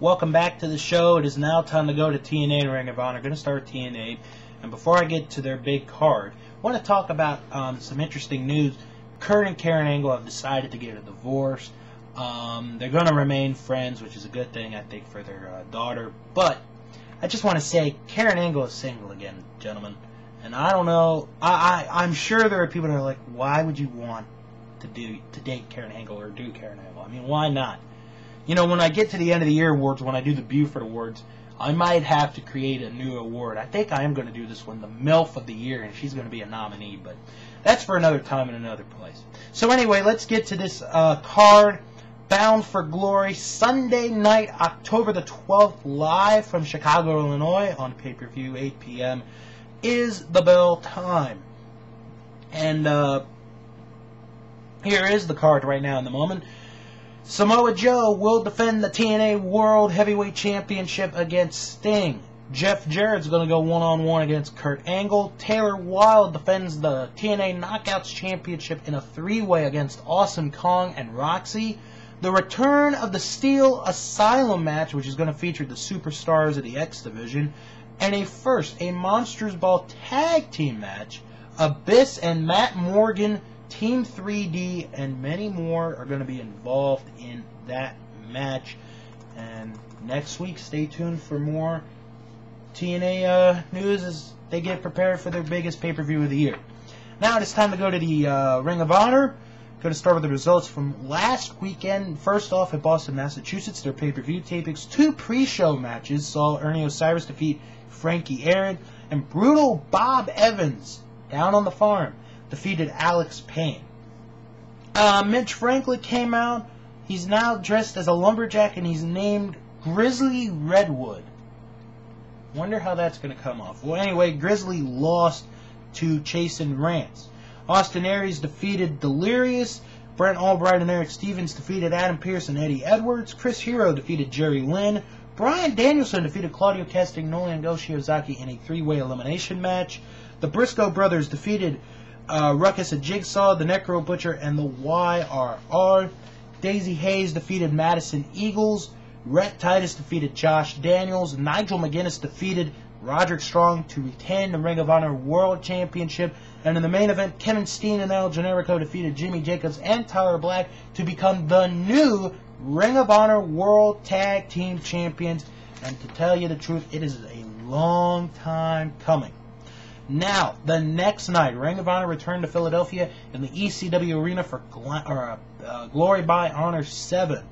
Welcome back to the show. It is now time to go to TNA and Ring of Honor. Going to start TNA. And before I get to their big card, I want to talk about some interesting news. Kurt and Karen Angle have decided to get a divorce. They're going to remain friends, which is a good thing, I think, for their daughter. But I just want to say, Karen Angle is single again, gentlemen. And I don't know. I'm sure there are people that are like, why would you want to date Karen Angle or do Karen Angle? I mean, why not? You know, when I get to the end of the year awards, when I do the Buford Awards, I might have to create a new award. I think I am going to do this one, the MILF of the Year, and she's going to be a nominee, but that's for another time and another place. So anyway, let's get to this card. Bound for Glory, Sunday night, October the 12th, live from Chicago, Illinois, on pay-per-view, 8 p.m., is the bell time. And here is the card right now in the moment. Samoa Joe will defend the TNA World Heavyweight Championship against Sting. Jeff Jarrett's going to go one-on-one against Kurt Angle. Taylor Wilde defends the TNA Knockouts Championship in a three-way against Awesome Kong and Roxy. The return of the Steel Asylum match, which is going to feature the superstars of the X Division. And a Monsters Ball tag team match. Abyss and Matt Morgan, Team 3D, and many more are going to be involved in that match. And next week, stay tuned for more TNA news as they get prepared for their biggest pay-per-view of the year. Now it is time to go to the Ring of Honor. Going to start with the results from last weekend. First off, at Boston, Massachusetts, their pay-per-view tapings. Two pre-show matches saw Ernie Osiris defeat Frankie Aaron, and Brutal Bob Evans, down on the farm, defeated Alex Payne. Mitch Franklin came out. He's now dressed as a lumberjack, and he's named Grizzly Redwood. Wonder how that's going to come off. Well, anyway, Grizzly lost to Chasen Rance. Austin Aries defeated Delirious. Brent Albright and Eric Stevens defeated Adam Pearce and Eddie Edwards. Chris Hero defeated Jerry Lynn. Bryan Danielson defeated Claudio Castagnoli and Go Shiozaki in a three-way elimination match. The Briscoe brothers defeated Ruckus and Jigsaw, the Necro Butcher, and the YRR. Daisy Hayes defeated Madison Eagles. Rhett Titus defeated Josh Daniels. Nigel McGuinness defeated Roderick Strong to retain the Ring of Honor World Championship. And in the main event, Kevin Steen and El Generico defeated Jimmy Jacobs and Tyler Black to become the new Ring of Honor World Tag Team Champions. And to tell you the truth, it is a long time coming. Now, the next night, Ring of Honor returned to Philadelphia in the ECW Arena for Glory by Honor 7.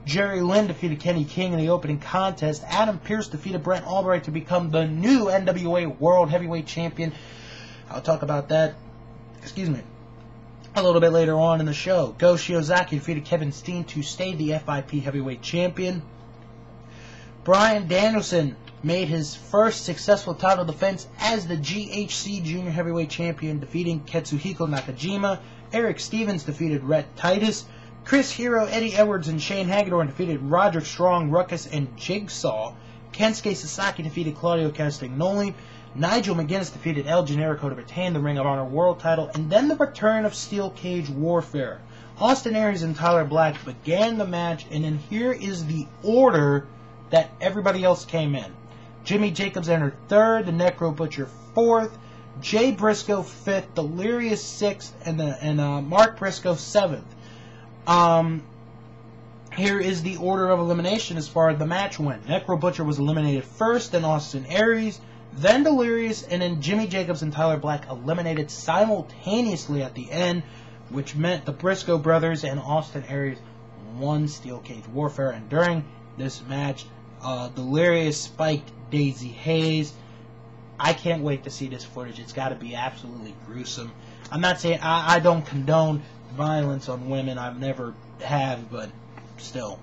Jerry Lynn defeated Kenny King in the opening contest. Adam Pearce defeated Brent Albright to become the new NWA World Heavyweight Champion. I'll talk about that, a little bit later on in the show. Go Shiozaki defeated Kevin Steen to stay the FIP Heavyweight Champion. Bryan Danielson made his first successful title defense as the GHC Junior Heavyweight Champion, defeating Katsuhiko Nakajima. Eric Stevens defeated Rhett Titus. Chris Hero, Eddie Edwards, and Shane Hagedorn defeated Roderick Strong, Ruckus, and Jigsaw. Kensuke Sasaki defeated Claudio Castagnoli. Nigel McGuinness defeated El Generico to retain the Ring of Honor World title. And then the return of Steel Cage Warfare. Austin Aries and Tyler Black began the match, and then here is the order that everybody else came in. Jimmy Jacobs entered third, the Necro Butcher fourth, Jay Briscoe fifth, Delirious sixth, and Mark Briscoe seventh. Here is the order of elimination as far as the match went. Necro Butcher was eliminated first, then Austin Aries, then Delirious, and then Jimmy Jacobs and Tyler Black eliminated simultaneously at the end, which meant the Briscoe brothers and Austin Aries won Steel Cage Warfare. And during this match, Delirious spiked Daisy Hayes. I can't wait to see this footage. It's got to be absolutely gruesome. I'm not saying I don't condone violence on women. I've never have, but still.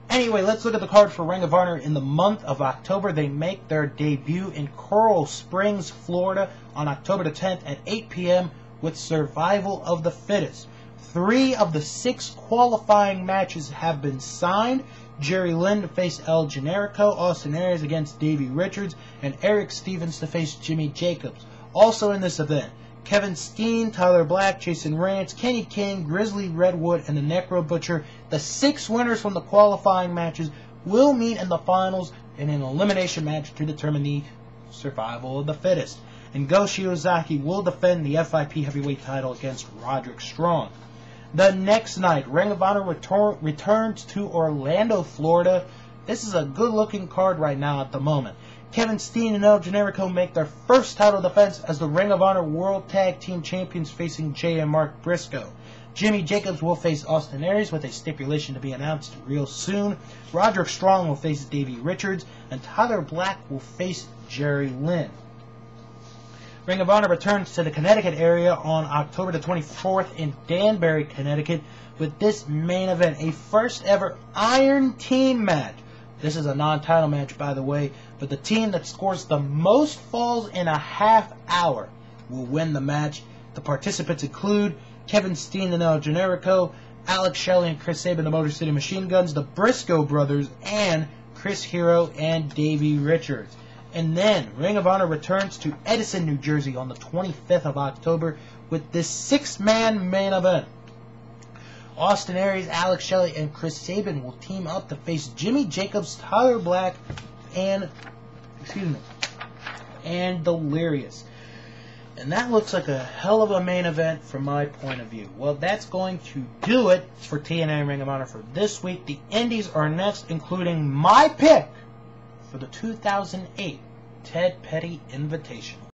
Anyway, let's look at the card for Ring of Honor in the month of October. They make their debut in Coral Springs, Florida on October the 10th at 8 p.m. with Survival of the Fittest. 3 of the 6 qualifying matches have been signed. Jerry Lynn to face El Generico, Austin Aries against Davey Richards, and Eric Stevens to face Jimmy Jacobs. Also in this event, Kevin Steen, Tyler Black, Chasen Rance, Kenny King, Grizzly Redwood, and the Necro Butcher. The 6 winners from the qualifying matches will meet in the finals in an elimination match to determine the survival of the fittest. And Go Shiozaki will defend the FIP heavyweight title against Roderick Strong. The next night, Ring of Honor returns to Orlando, Florida. This is a good-looking card right now at the moment. Kevin Steen and El Generico make their first title defense as the Ring of Honor World Tag Team Champions facing Jay and Mark Briscoe. Jimmy Jacobs will face Austin Aries with a stipulation to be announced real soon. Roderick Strong will face Davey Richards, and Tyler Black will face Jerry Lynn. Ring of Honor returns to the Connecticut area on October the 24th in Danbury, Connecticut, with this main event, a first ever Iron Team match. This is a non-title match, by the way, but the team that scores the most falls in a half hour will win the match. The participants include Kevin Steen and El Generico, Alex Shelley and Chris Sabin, the Motor City Machine Guns, the Briscoe brothers, and Chris Hero and Davey Richards. And then Ring of Honor returns to Edison, New Jersey on the 25th of October with this 6-man main event. Austin Aries, Alex Shelley, and Chris Sabin will team up to face Jimmy Jacobs, Tyler Black, and Delirious. And that looks like a hell of a main event from my point of view. Well, that's going to do it for TNA Ring of Honor for this week. The Indies are next, including my pick for the 2008 Ted Petty Invitational.